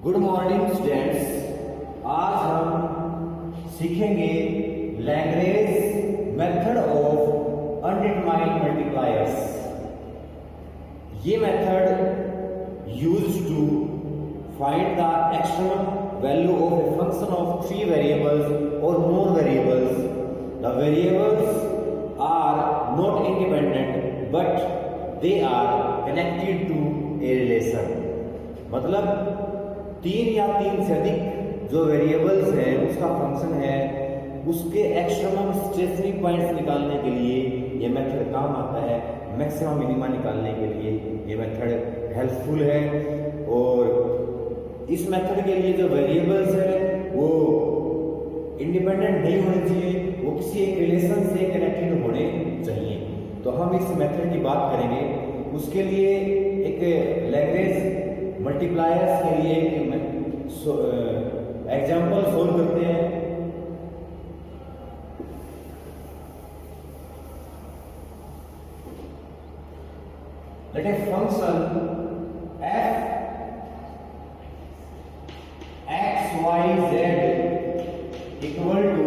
Good morning students. आज हम सीखेंगे Lagrange method of undetermined multipliers. ये method used to find the external value of a function of three variables और more variables. The variables are not independent but they are connected to a relation. मतलब तीन या तीन से अधिक जो variables हैं उसका फंक्शन है, उसके एक्सटर्नल स्टेशनरी पॉइंट्स निकालने के लिए ये मेथड काम आता है। मैक्सिमम मिनिमा निकालने के लिए ये मेथड हेल्पफुल है। और इस मेथड के लिए जो वेरिएबल्स है वो इंडिपेंडेंट नहीं होने चाहिए, वो किसी एक रिलेशन से कनेक्टेड होने चाहिए। तो हम इस मेथड की बात करेंगे। उसके लिए एक लैग्रेंज मल्टीप्लायर्स के लिए एग्जाम्पल सोल्व करते हैं। Let a function f x y z equal to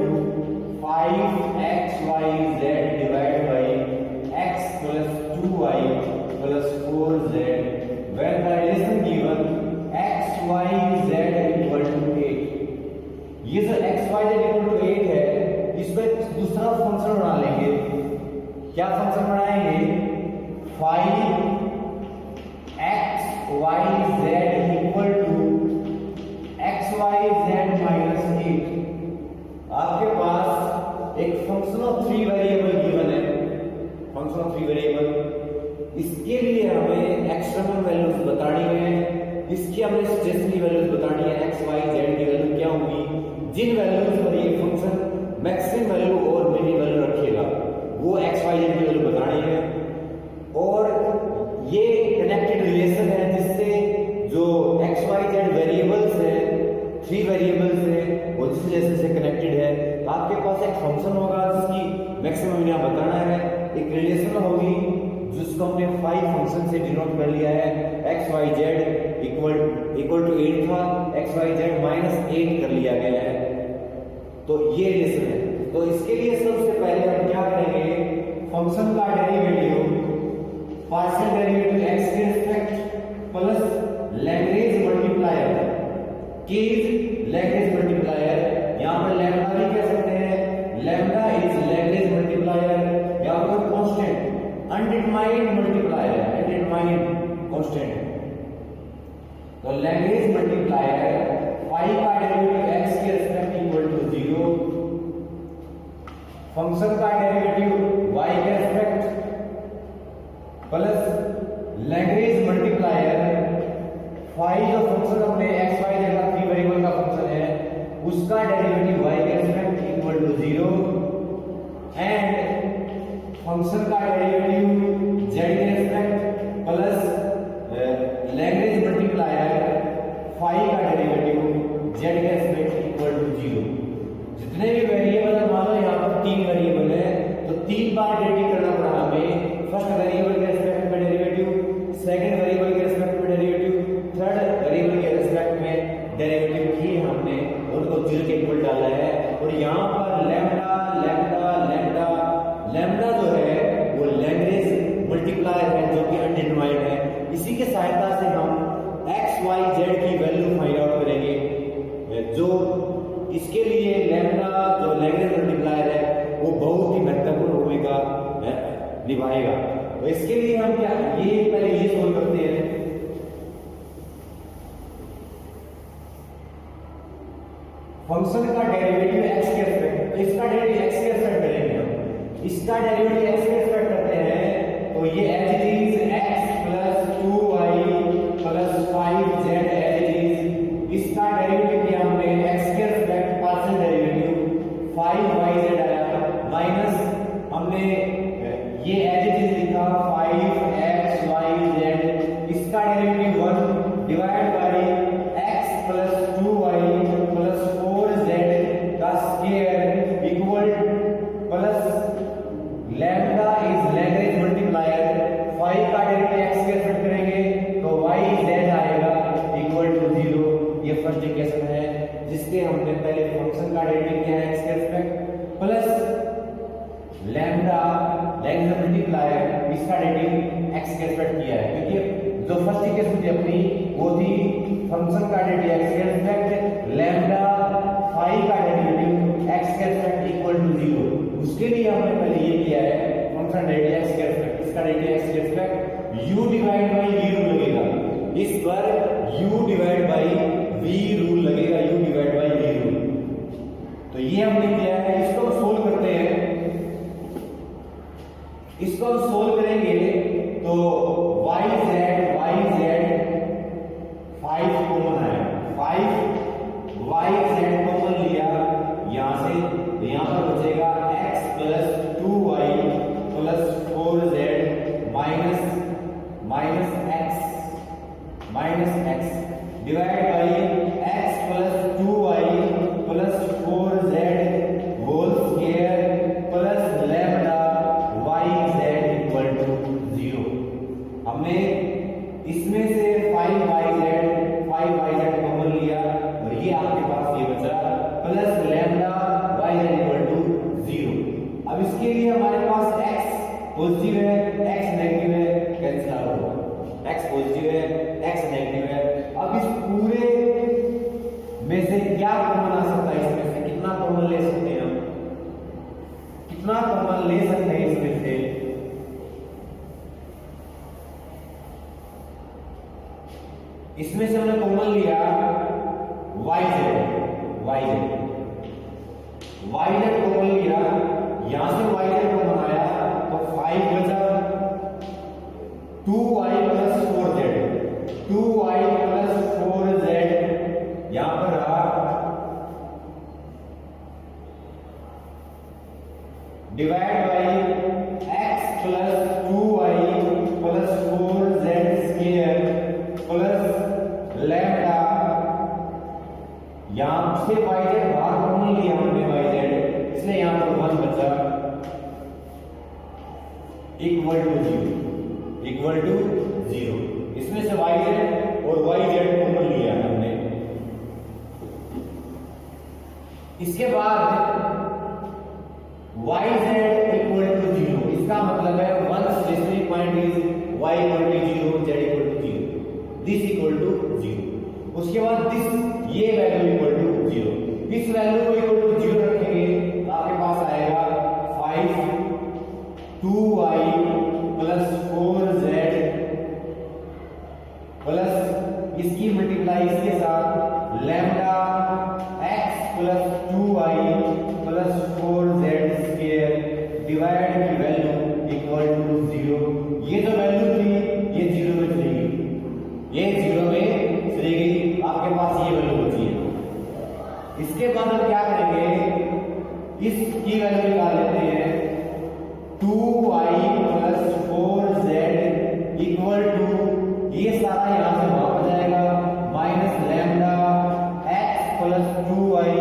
5xyz divide by x plus 2y plus 4z when the relation given x y z equal to 8। ये जो x y z equal to 8 है, इस पर दूसरा function बना लेंगे। क्या function बनाएंगे? 5x y z equal to x y z minus 8। आपके पास एक function of three variable given है, फंक्शन ऑफ थ्री वेरिएबल। इसके लिए हमें एक्सटर्नल वैल्यूज बतानी है, इसकी हमें स्टेशनरी वैल्यूज बतानी है। एक्स वाई जेड की वैल्यू क्या होगी, जिन वैल्यूज पर ये फंक्शन मैक्सिमम वैल्यू और मिनिमम वैल्यू रखेगा वो एक्स वाई जेड की वैल्यू बतानी है। और ये कनेक्टेड रिलेशन है जिससे जो एक्स वाई जेड वेरिएबल्स है, थ्री वेरिएबल्स है, वो जिस रिलेशन से कनेक्टेड है। तो आपके पास एक फंक्शन होगा जिसकी मैक्सिमम मिनिमम बताना है, एक रिलेशन होगी जिसको हमने 5 फंक्शन से डिनोट कर लिया है। X Y Z equal to 8 था, एक्स वाई जेड माइनस 8 कर लिया गया है। तो ये रिलेशन है। तो इसके लिए सबसे पहले हम क्या करेंगे? फंक्शन का डेरिवेटिव, पार्शियल डेरिवेटिव एक्स के रिस्पेक्ट प्लस लैग्रेंज मल्टीप्लायर। के इज लैग्रेंज मल्टीप्लायर। यहां पर लैम्डा भी कह सकते हैं, लैम्डा इज लैग्रेंज मल्टीप्लायर या फिर constant undetermined multiplier, undetermined constant. तो लैग्रेंज मल्टीप्लायर 5 का डेरिवेटिव x के रिस्पेक्ट इक्वल टू 0, फंक्शन का डेरिवेटिव y के रिस्पेक्ट प्लस लैग्रेंज मल्टीप्लायर 5 जो फंक्शन हमने x y z का थ्री वेरिएबल का फंक्शन है उसका डेरिवेटिव y के respect equal to 0 and function का डेरिवेटिव z के रिस्पेक्ट प्लस लैग्रेंज मल्टीप्लायर 5 का डेरिवेटिव z के रिस्पेक्ट इक्वल टू 0। जितने भी वेरिएबल है, मान लो यहाँ पर 3 वेरिएबल है तो 3 बार डेरिवेट करना पड़ा हमें। फर्स्ट वेरिएबल के रिस्पेक्ट में डेरिवेटिव, सेकंड वेरिएबल के रिस्पेक्ट में डेरिवेटिव, थर्ड वेरिएबल के रिस्पेक्ट में डेरिवेटिव किए हमने, उनको 0 के इक्वल डाला है। और यहाँ पर लैम्डा लैम्डा लैम्डा लैम्डा जो है वो लैग्रेंज मल्टीप्लायर है जो कि अनडिटरमाइंड है। इसी के सहायता से हम एक्स वाई जेड की वैल्यू फाइंड आउट करेंगे। जो इसके लिए लैम्डा जो लैग्रेंज मल्टीप्लायर है वो बहुत ही महत्वपूर्ण भूमिका निभाएगा। तो इसके लिए हम क्या, ये पहले ये सोल्व करते हैं। फंक्शन का डेरिवेटिव x के रिस्पेक्ट, तो इसका डेरिवेटिव x के रिस्पेक्ट करेंगे हम। इसका डेरिवेटिव x के रिस्पेक्ट करते हैं तो ये as it is x plus 2y plus 5z as it is. इसका डेरिवेटिव किया हमने x के रिस्पेक्ट पार्शियल डेरिवेटिव 5yz आया माइनस हमने ये एज इट इज लिखा 5xyz। इसका derivative 1 divide by x plus 2y plus 4z का square equal plus lambda is Lagrange multiplier 5 का डेरिवेटिव x के रिस्पेक्ट करेंगे तो y z आएगा जिसके हमने पहले फंक्शन का डेरिवेटिव किया है x के respect plus lambda length multiply इसका डेरिवेटिव x के रिस्पेक्ट किया है, क्योंकि जो फर्स्ट इक्वेशन थी अपनी वो थी फंक्शन का डेरिवेटिव x के रिस्पेक्ट लैम्डा फाई का डेरिवेटिव x के रिस्पेक्ट इक्वल टू 0। उसके लिए हमने पहले ये किया है फंक्शन डेरिवेटिव x के रिस्पेक्ट, इसका डेरिवेटिव x के respect u divide by v rule लगेगा, इस पर u divide by v rule लगेगा, u divide by v rule. तो ये हमने किया है, इसको हम सोल्व करते हैं। इसको हम सोल्व करेंगे तो yz 5 कॉमन है, 5yz कॉमन लिया यहां से, तो यहां पर बचेगा x plus 2y plus 4z minus x divide by x plus 2y plus 4z whole square plus lambda yz equal to 0। हमने इसमें से 5yz कॉमन लिया और ये आपके पास ये बचा plus lambda yz equal to 0। अब इसके लिए हमारे पास x पॉजिटिव है, x नेगेटिव है, कैंसिल आउट होगा। x पॉजिटिव है, x नेगेटिव है। अब इस पूरे में से क्या कॉमन आ सकता है, इसमें से कितना कॉमन ले सकते हैं हम, कितना कॉमन ले सकते हैं इसमें से? इसमें से हमने कॉमन लिया yz कॉमन लिया, यहां से yz कॉमन आया तो 5 बचा, 2y प्लस 4z यहां पर रहा, divide by x plus 2y plus 4z square plus lambda, यहां से yz बाहर कॉमन लिया हमने yz, इसलिए यहां पर 1 बचा इक्वल टू 0। इसमें से yz और yz कॉमन लिया हमने। इसके बाद yz इक्वल टू 0, इसका मतलब है one stationary point is y equal to 0, z equal to 0, this equal to 0। उसके बाद दिस ये वैल्यू इक्वल टू 0, इस वैल्यू को इक्वल टू 0 रखेंगे तो आपके पास आएगा 5 2y प्लस 4z प्लस इसकी मल्टीप्लाई इसके साथ lambda x plus 2y plus 4z square divide की वैल्यू इक्वल टू 0। ये जो वैल्यू थी ये 0 में चली गई, ये 0 में चली गई, आपके पास ये वैल्यू बची है। इसके बाद हम क्या करेंगे, इसकी वैल्यू निकाल लेते हैं 2y plus 4z equal to, ये सारा यहां से वहां हो जाएगा, minus lambda x plus 2y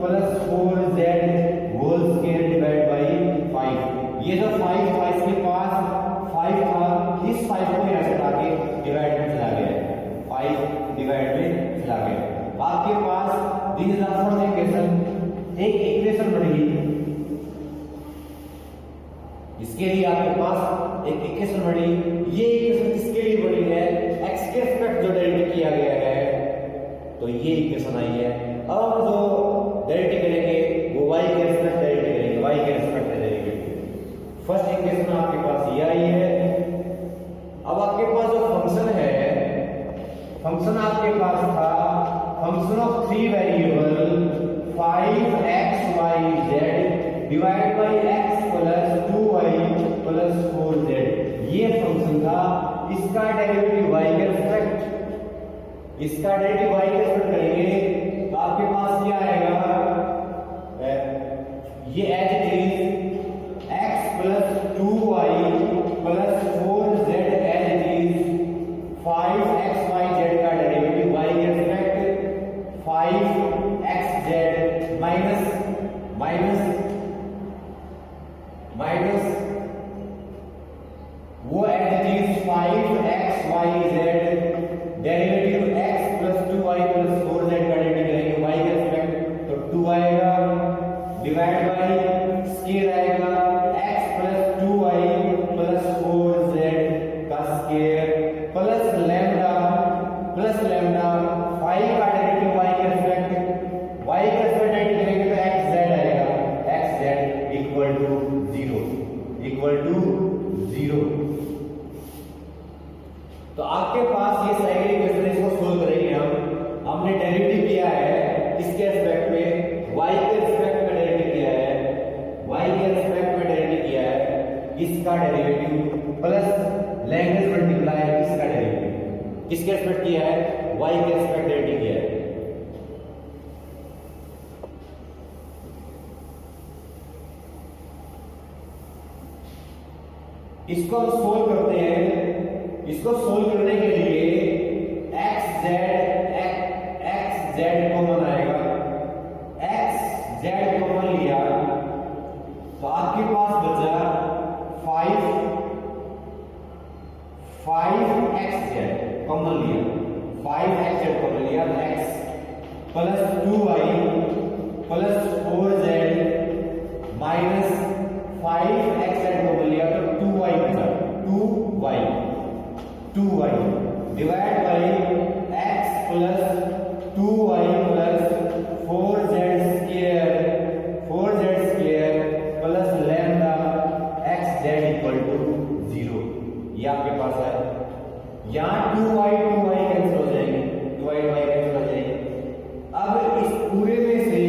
plus 4z whole square divide by 5। ये जो 5 था इसके पास 5 था, इस 5 को यहां से हटा के डिवाइड में चला गया, 5 डिवाइड में चला गया। आपके पास this is the first equation, एक इक्वेशन बनेगी, इसके लिए आपके पास एक इक्वेशन बनी। ये इक्वेशन किसके लिए बनी है, x के रिस्पेक्ट जो डेरिवेटिव किया गया है, तो ये इक्वेशन आई है। अब हम जो डेरिवेटिव करेंगे वो y के रिस्पेक्ट डेरिवेटिव करेंगे, y के रिस्पेक्ट डेरिवेटिव। फर्स्ट इक्वेशन आपके पास ये आई है। अब आपके पास जो फंक्शन है, फंक्शन आपके पास था function of 3 variable 5xyz divide by x plus 2y plus 4z, ये फंक्शन था। इसका डेरिवेटिव y के रिस्पेक्ट, इसका डेरिवेटिव y के रिस्पेक्ट करेंगे तो आपके पास क्या आएगा, ये as it is x plus 2y plus 4z as it is 5xyz का डेरिवेटिव y के रिस्पेक्ट 5xz माइनस वो as it is 5xyz derivative x plus 2y plus 4z का डेरिवेटिव करेंगे y के रिस्पेक्ट हमने डेरिवेटिव किया है किसके एस्पेक्ट में, y के एस्पेक्ट में डेरिवेटिव किया है, y के एस्पेक्ट में डेरिवेटिव किया है, इसका डेरिवेटिव प्लस लैंग्वेज मल्टीप्लाई इसका डेरिवेटिव, किसके एस्पेक्ट किया है, y के एस्पेक्ट डेरिवेटिव किया है। इसको हम सोल्व करते हैं। इसको सोल्व करने के लिए एक्स जेड कॉमन आएगा, एक्स जेड कॉमन लिया तो आपके पास बचा 5 एक्स जेड कॉमन लिया, 5 एक्स जेड कॉमन लिया, x plus 2y plus 4z minus 5 x z common लिया तो 2y बचा, 2y divide by x plus 2y plus 4z square plus lambda x z equal to 0। ये आपके पास है। यहाँ 2y cancel हो जाएंगे, 2y कैंसिल हो जाएंगे। अब इस पूरे में से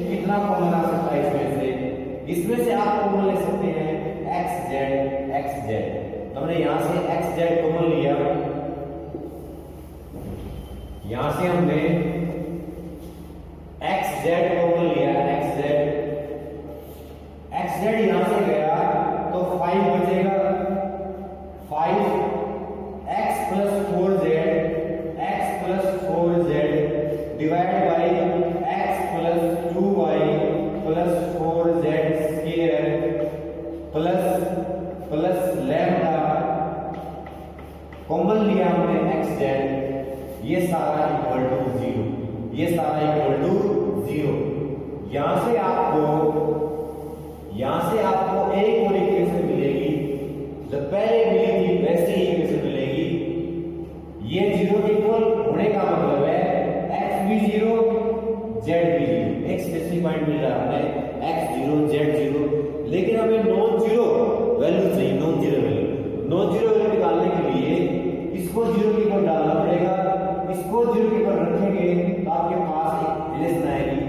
कितना कॉमन आ सकता है, इसमें से आप कॉमन ले सकते हैं x z। तो हमने यहां से x z कॉमन लिया, यहां से हमने x z कॉमन लिया, x z यहां से गया तो 5 बचेगा, 5 x plus 4z divide by x plus 2y plus 4z square plus lambda common लिया हमने x z, ये सारा इक्वल टू 0, ये सारा इक्वल टू 0। यहां से आपको एक और इक्वेशन मिलेगी, जो पहले मिली थी वैसे ही इक्वेशन मिलेगी। ये 0 के इक्वल होने का मतलब है x भी 0 z भी 0, एक स्पेसिफाइड मिल रहा है x 0 z 0, लेकिन हमें नॉन जीरो वैल्यू चाहिए, नॉन जीरो वैल्यू निकालने के लिए इसको 0 के ऊपर डालना पड़ेगा। इसको 0 के ऊपर रखेंगे तो आपके पास एक रिलेशन आएगी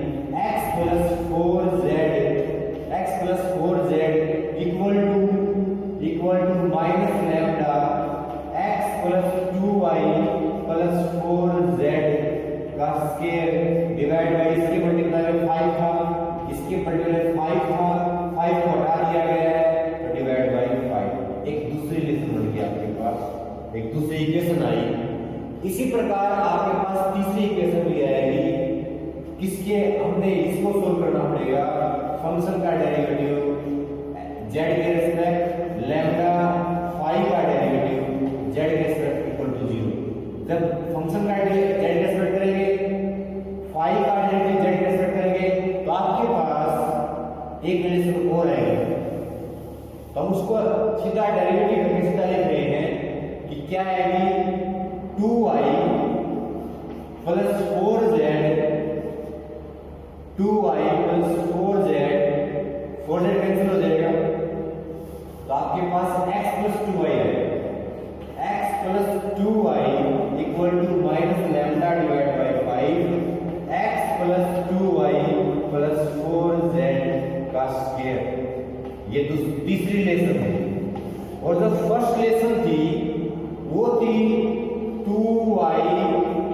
x plus 4z equal to minus lambda x plus 2y plus 4z का स्क्वायर डिवाइड बाई इसके मल्टीप्लाई में 5 था, इसके मल्टीप्लाई 5 था, 5 को हटा दिया गया है तो डिवाइड बाई 5। एक दूसरी रिलेशन बन गया आपके पास, एक दूसरी इक्वेशन आई। इसी प्रकार आपके पास तीसरी इक्वेशन भी आएगी, किसके हमने इसको सोल्व करना पड़ेगा, फंक्शन का डेरिवेटिव z के रिस्पेक्ट लैम्डा 5 का डेरिवेटिव z के रिस्पेक्ट इक्वल टू 0। जब फंक्शन का डेरिवेटिव z के रिस्पेक्ट करेंगे, 5 का डेरिवेटिव z के रिस्पेक्ट करेंगे तो आपके पास एक रिलेशन और आएगा। तो हम उसको सीधा डेरिवेटिव करके सीधा लिख रहे हैं कि क्या आएगी, 2y प्लस 4z कैंसिल हो जाएगा तो आपके पास x प्लस 2y है, x plus 2y equal to minus lambda divide by 5, x plus 2y plus 4z का स्क्वायर। ये तीसरी रिलेशन है। और जो फर्स्ट रिलेशन थी वो थी 2y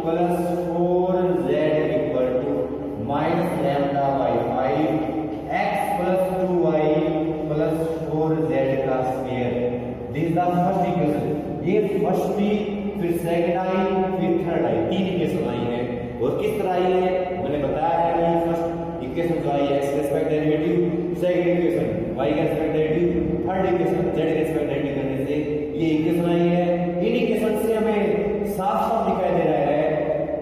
plus 4z equal to minus lambda by 5, x plus 2y plus 4z का square. This is the first equation. ये फर्स्ट थी, फिर सेकंड आई, फिर थर्ड आई, तीन इक्वेशन आई है। और किस तरह आई है मैंने बताया है कि फर्स्ट इक्वेशन जो आई है x respect derivative, second equation y का respect derivative, third equation z का रिस्पेक्ट डेरिवेटिव करने से ये इक्वेशन आई है। इन इक्वेशन से हमें साफ साफ दिखाई दे रहा है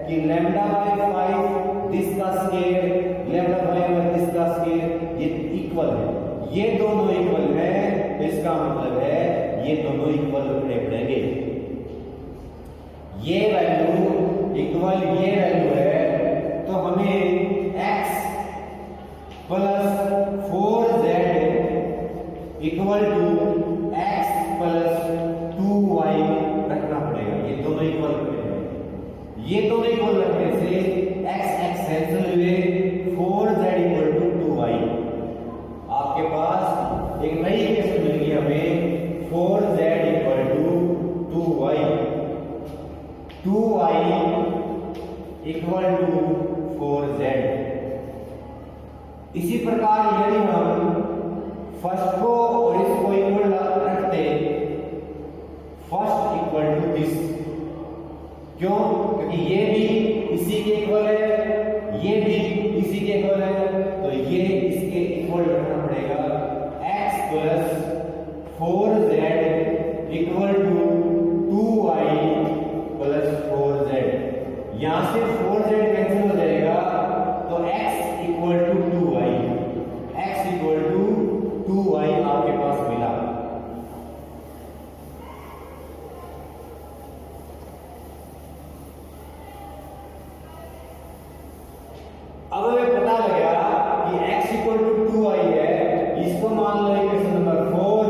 कि लैम्डा बाय 5 दिस का स्क्वायर, लैम्डा बाय दिस का स्क्वायर ये इक्वल है। ये दोनों इक्वल है तो इसका मतलब है ये दोनों इक्वल रखने पड़ेंगे। ये वैल्यू इक्वल ये वैल्यू है तो हमें x plus 4z equal to x plus 2y रखना पड़ेगा। ये दोनों इक्वल रखने, ये दोनों इक्वल रखने से 4z। इसी प्रकार यदि हम फर्स्ट को और इसको इक्वल रखते, फर्स्ट इक्वल टू दिस, क्यों? क्योंकि ये भी इसी के इक्वल है, ये भी इसी के इक्वल है, तो ये इसके इक्वल रखना पड़ेगा। x plus 4z equal to 2y plus 4z। यहां से 4z कैंसिल हो जाएगा, तो x equal to 2y, x equal to 2y आपके पास मिला। अब हमें पता लगा कि x इक्वल टू 2y है, इसको मान लो इक्वेशन नंबर 4,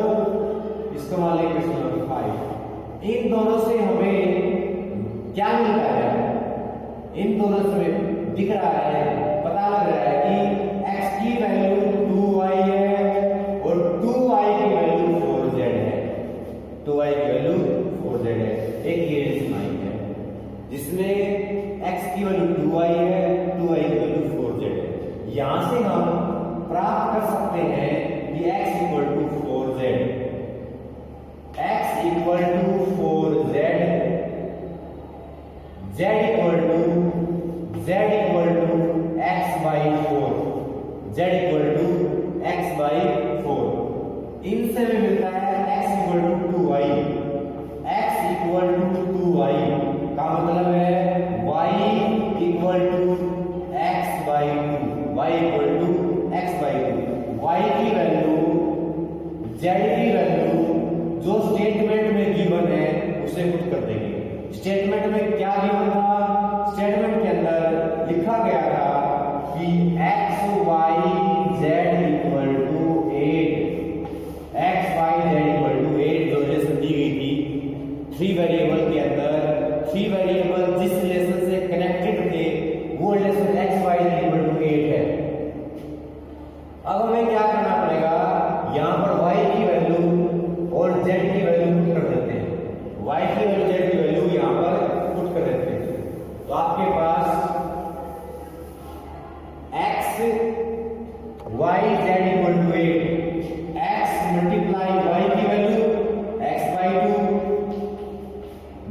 इसको मान लो इक्वेशन नंबर 5। इन दोनों से हमें क्या मिलता है? इन दोनों से दिख रहा है, पता लग रहा है कि x की वैल्यू 2y है और 2y की वैल्यू 4z है, 2y की वैल्यू 4z है। एक ये डिफाइन है जिसमें x की वैल्यू 2y है, 2y की वैल्यू 4z है। यहां से हम प्राप्त कर सकते हैं कि x equal to 4z, x equal to 4z, z equal to x by 4, z equal to x by 4। इनसे भी मिलता है x equal to 2y, x equal to 2y का मतलब है y equal to x by 2, y equal to x by 2। y की value, z की value जो स्टेटमेंट में गिवन है उसे पुट कर देंगे। स्टेटमेंट में क्या गिवन था? स्टेटमेंट के अंदर लिखा गया था कि x y z equal to 8, x y z equal to 8 जो रिलेशन दी गई थी 3 वेरिएबल के अंदर, 3 वेरिएबल जिस रिलेशन से कनेक्टेड थे वो relation x y z equal to 8 है। अब हमें क्या करना पड़ेगा? यहां पर y की वैल्यू और z की वैल्यू पुट कर देते हैं, y की वैल्यू z की वैल्यू यहां पर पुट कर देते हैं। तो आपके पास x y z equal to 8, x multiply y की value x by 2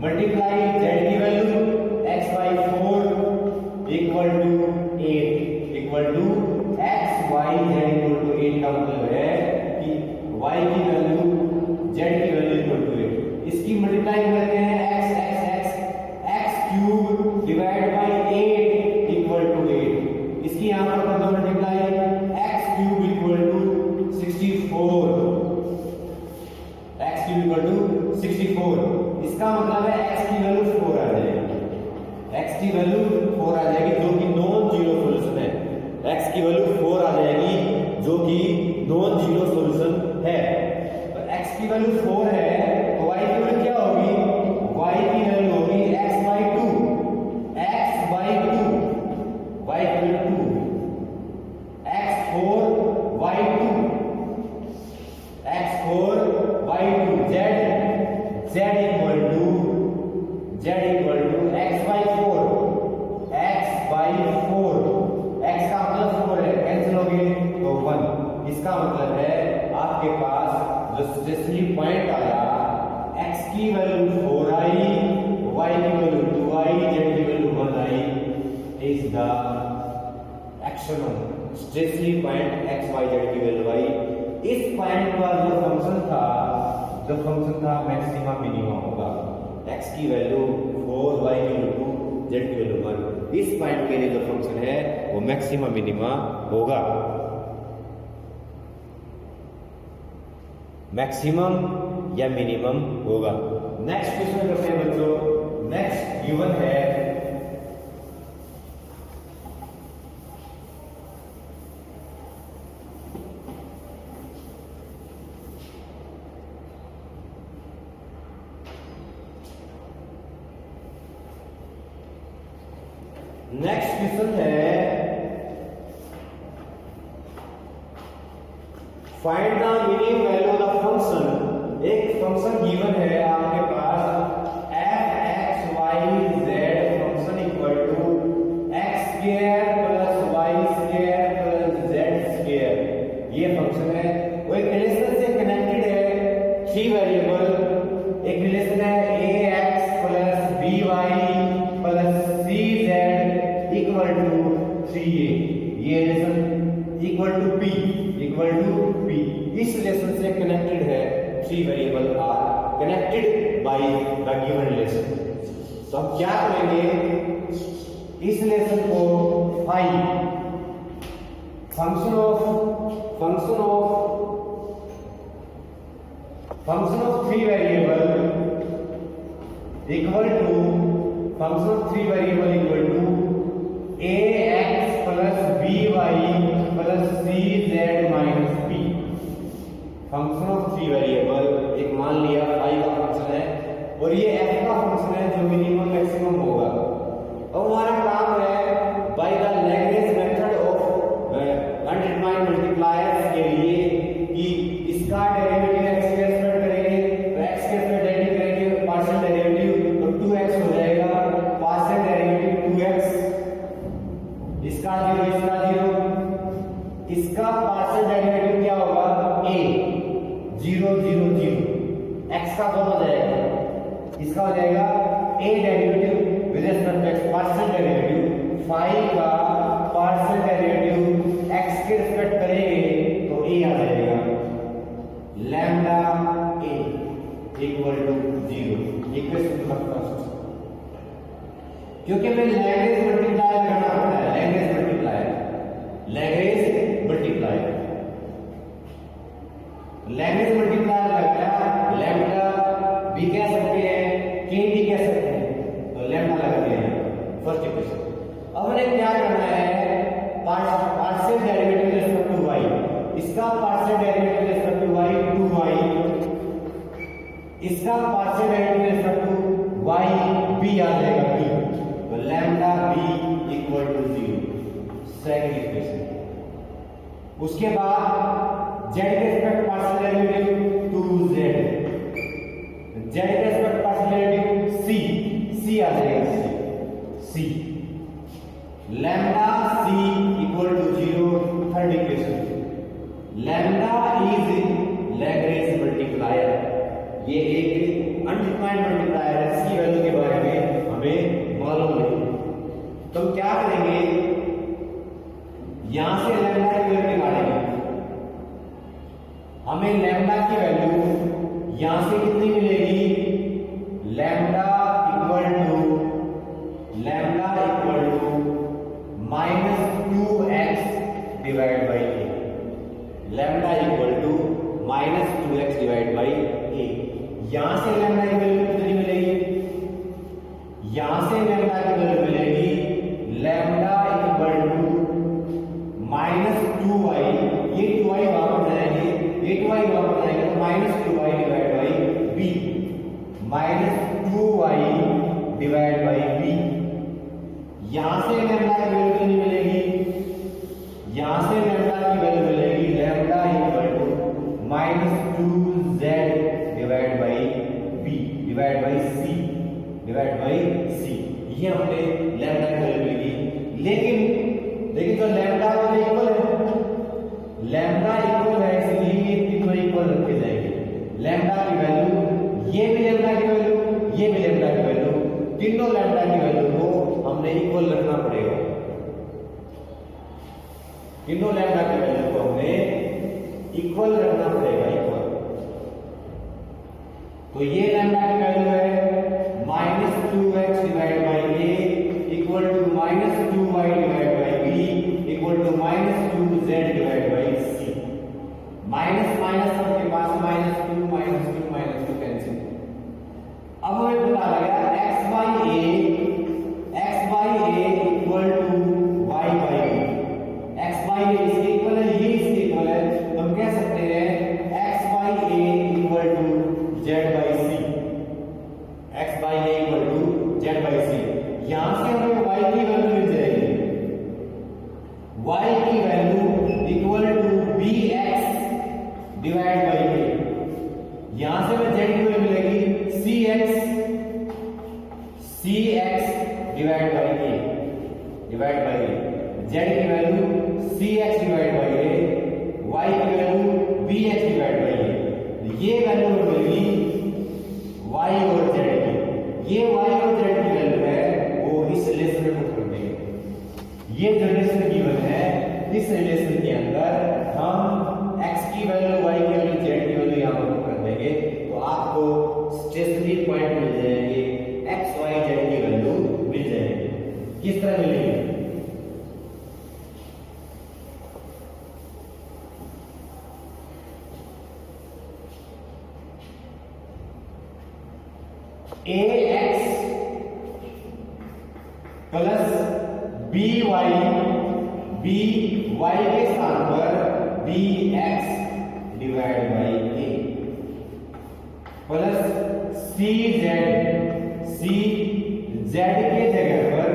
multiply z की value x by 4 equal to 8, equal to x y z equal to 8 का मतलब है कि y की वैल्यू z की वैल्यू इक्वल टू 8। इसकी multiply करते हैं x cube divide by 8 equal to 8। इसकी यहां पर कर दो multiply, x cube equal to 64, x cube equal to 64। इसका मतलब है x की वैल्यू 4 आ जाएगी, x की वैल्यू 4 आ जाएगी जो कि नॉन जीरो सॉल्यूशन है। x की वैल्यू 4 आ जाएगी जो कि नॉन जीरो सॉल्यूशन है। तो x की वैल्यू 4 है तो y की वैल्यू क्या होगी? y की वैल्यू होगी x by 2, x by 2, y की value 2, x4 y 2, x4 y 2, z equal to x by 4, x by 4, x का मतलब 4 है, कैंसिल हो गए तो 1। इसका मतलब है आपके पास जो स्टेशनरी पॉइंट आया, x की वैल्यू 4 आई, y की वैल्यू 2 आई, z की वैल्यू 1 आई, is the actual stationary point x y z की वैल्यू आई। इस पॉइंट पर जो फंक्शन था मैक्सिमा मिनिमा होगा। x की वैल्यू 4, y की वैल्यू 2, z की वैल्यू 1। इस पॉइंट के लिए जो फंक्शन है वो मैक्सिमा मिनिमा होगा, मैक्सिमम या मिनिमम होगा। नेक्स्ट क्वेश्चन करते हैं बच्चों। नेक्स्ट गिवन है नेक्स्ट क्वेश्चन है find the minimum value of the function. एक फंक्शन गिवन है आपके पास f x y z function equal to x square plus y square plus z square, ये फंक्शन है वो एक रिलेशन से कनेक्टेड है, थ्री वेरिएबल। एक रिलेशन है ax plus by plus cz equal to 3a, ये रिलेशन इक्वल टू p, इस रिलेशन से कनेक्टेड है, three variable are connected by the given relation. तो हम क्या करेंगे, इस रिलेशन को find function of three variable equal to ax plus by plus cz minus p। Function of three variable एक मान लिया फाइव का फंक्शन है और ये f का फंक्शन है जो मिनिमम मैक्सिमम होगा। अब हमारा काम है by the Lagrange method of undetermined multipliers के लिए कि इसका डेरिवेटिव x के रेस्पेक्ट करेंगे तो x के रेस्पेक्ट डेरिवेटिव करेंगे, पार्शियल डेरिवेटिव तो 2x हो जाएगा, पार्शियल डेरिवेटिव 2x, इसका 0 इसका पार्शियल डेरिवेटिव क्या होगा a 0 0 0, x का कौन हो जाएगा, इसका हो जाएगा a derivative with respect to x, partial derivative 5 का पार्शियल डेरिवेटिव x के रिस्पेक्ट करेंगे तो a आ जाएगा, lambda a equal to 0। Equation number first, क्योंकि हमें लैग्रेंज मल्टीप्लायर करना होता है, लैग्रेंज मल्टीप्लायर लगाया, लैम्डा भी कह सकते हैं, के भी कह सकते हैं, तो लैम्डा लगाते हैं फर्स्ट इक्वेशन। अब हमें क्या करना है, partial derivative with respect to y, इसका partial derivative with respect to y 2y, इसका partial derivative with respect to y b आ जाएगा b, तो lambda b equal to 0, second equation. उसके बाद z के respect partial derivative 2z, z के respect partial derivative c आ जाएगा c, lambda c equal to 0, third equation. Lambda is Lagrange multiplier, ये एक अनडिफाइंड मल्टीप्लायर है, इसकी वैल्यू के बारे में हमें मालूम नहीं। तो हम क्या करेंगे, यहां से लैम्डा की वैल्यू निकालेंगे, हमें लैम्डा की वैल्यू यहां से कितनी मिलेगी, lambda equal to -2x divide by a, lambda equal to -2x divide by a। यहां से लैम्डा की वैल्यू कितनी मिलेगी, यहां से लैम्डा की वैल्यू मिलेगी लैम्डा इक्वल टू -2y, ये 2y वापस जाएंगे, ये 2y वापस जाएंगे तो -2y divide by b, -2y divide by b। यहां से लैम्डा की वैल्यू कितनी मिलेगी, यहां से लैम्डा की वैल्यू मिलेगी lambda equal to -2z divide by b divide by c, ये हमने लैम्डा की वैल्यू मिलेगी। लेकिन तो लैम्डा तो इक्वल है, लैम्डा इक्वल है, इसलिए ये तीनों इक्वल रखे जाएंगे। लैम्डा की वैल्यू, ये भी लैम्डा की वैल्यू, ये भी लैम्डा की वैल्यू, तीनों लैम्डा की वैल्यू को हमने इक्वल रखना पड़ेगा, तीनों लैम्डा की वैल्यू को हमने इक्वल रखना पड़ेगा, इक्वल। तो ये लैम्डा की वैल्यू है -2x divide by a equal to -2y divide by b equal to -2z divide by c। Minus सबके पास -2 कैंसिल। अब हमें पता लगा x by a equal to y by b, x by a इसके equal है, ये इसके इक्वल है, तो हम कह सकते हैं x by a equal to z by c, x by a equal to z by c। यहां से हमें y की वैल्यू मिल जाएगी, y की value equal to bx divide by a। यहां z की value cx divide by a, y की value bx divide by a। ये वैल्यू मिलेगी y और z की। ये y और z की वैल्यू है वो इस रिलेशन में पुट कर देंगे। ये जो रिलेशन गिवन है इस रिलेशन के अंदर हम x की वैल्यू, y की वैल्यू, z की वैल्यू यहां पर पुट कर देंगे तो आपको स्टेशनरी पॉइंट मिल जाएंगे, x y z की वैल्यू मिल जाएगी। किस तरह मिलेगी? ax प्लस by, by के स्थान पर bx divide by a plus cz, z के जगह पर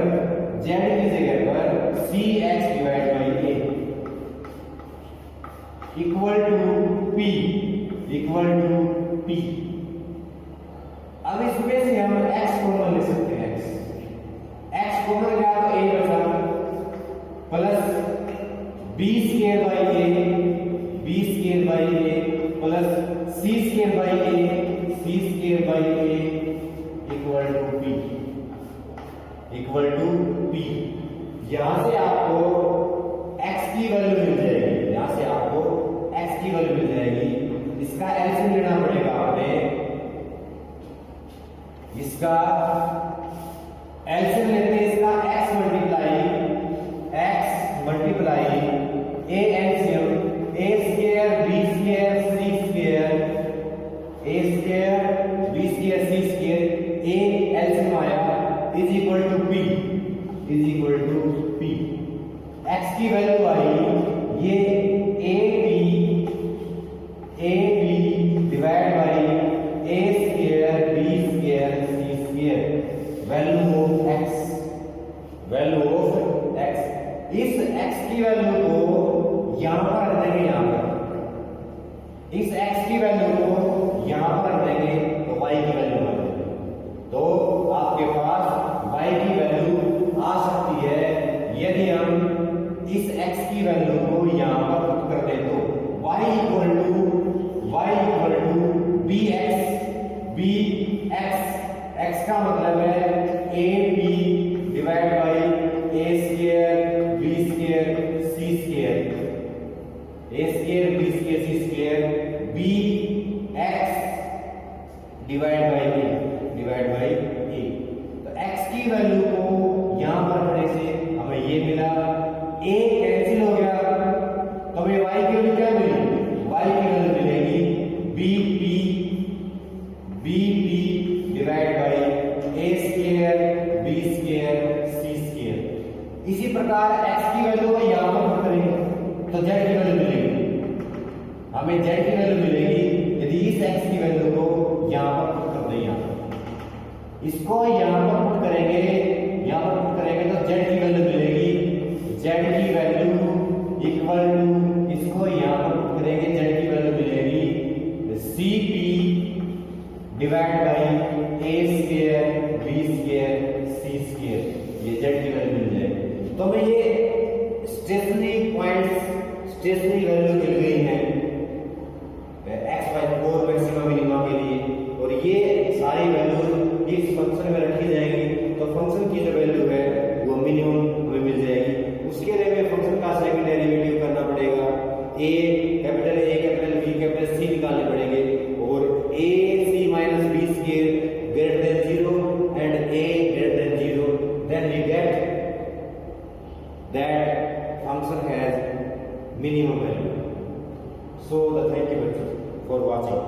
cx divide by a equal to p। अब इसमें से हम x कॉमन ले सकते हैं। x कॉमन गया तो a बचा plus b square by a plus c square by a equal to p। यहां से आपको x की वैल्यू मिल जाएगी, इसका एलसीएम लेना पड़ेगा आपने, इसका एलसीएम लेते हैं इसका x multiply a LCM a square b square c square, a square b square c square, a LCM आया is equal to p। x की वैल्यू आई ये ab divide by a square b square c square, value of x। इस x की value को यहां पर रख देंगे, इस x की वैल्यू को यहां पर देंगे तो y की वैल्यू आ जाएगी। तो आपके पास y की वैल्यू आ सकती है यदि हम इस x की वैल्यू को यहां पर पुट कर दें तो y equal to bx, x का मतलब है ab divide by a square b square c square, a square b square c square, bx divide by a। तो x की वैल्यू को यहां पर रखने से हमें ये मिला, a कैंसिल हो गया तो हमें y की वैल्यू क्या मिली? y की वैल्यू मिलेगी bp divide by a square b square c square. इसी प्रकार x की वैल्यू को यहां पर पुट करेंगे तो z की वैल्यू मिलेगी, हमें z की वैल्यू मिलेगी यदि इस x की वैल्यू को यहां पर पुट कर दें, इसको यहां पर पुट करेंगे तो z की वैल्यू मिलेगी, z की वैल्यू इक्वल टू इसको यहां पर पुट करेंगे, z की वैल्यू मिलेगी cp divide by a square b square c square, ये z की वैल्यू मिल जाएगी। तो हमें ये स्टेशनरी वैल्यू मिल गई है x बाई 4 मैक्सिमा मिनिमा के लिए, और ये सारी वैल्यू इस फंक्शन में रखी जाएंगी तो फंक्शन की जो वैल्यू है वो मिनिमम हमें मिल जाएगी। उसके लिए हमें फंक्शन का सेकंड डेरिवेटिव करना पड़ेगा, a capital B capital C निकालने पड़ेंगे, और a c minus b square greater than 0 and a greater than 0, then we get that function has minimum value. So thank you for watching.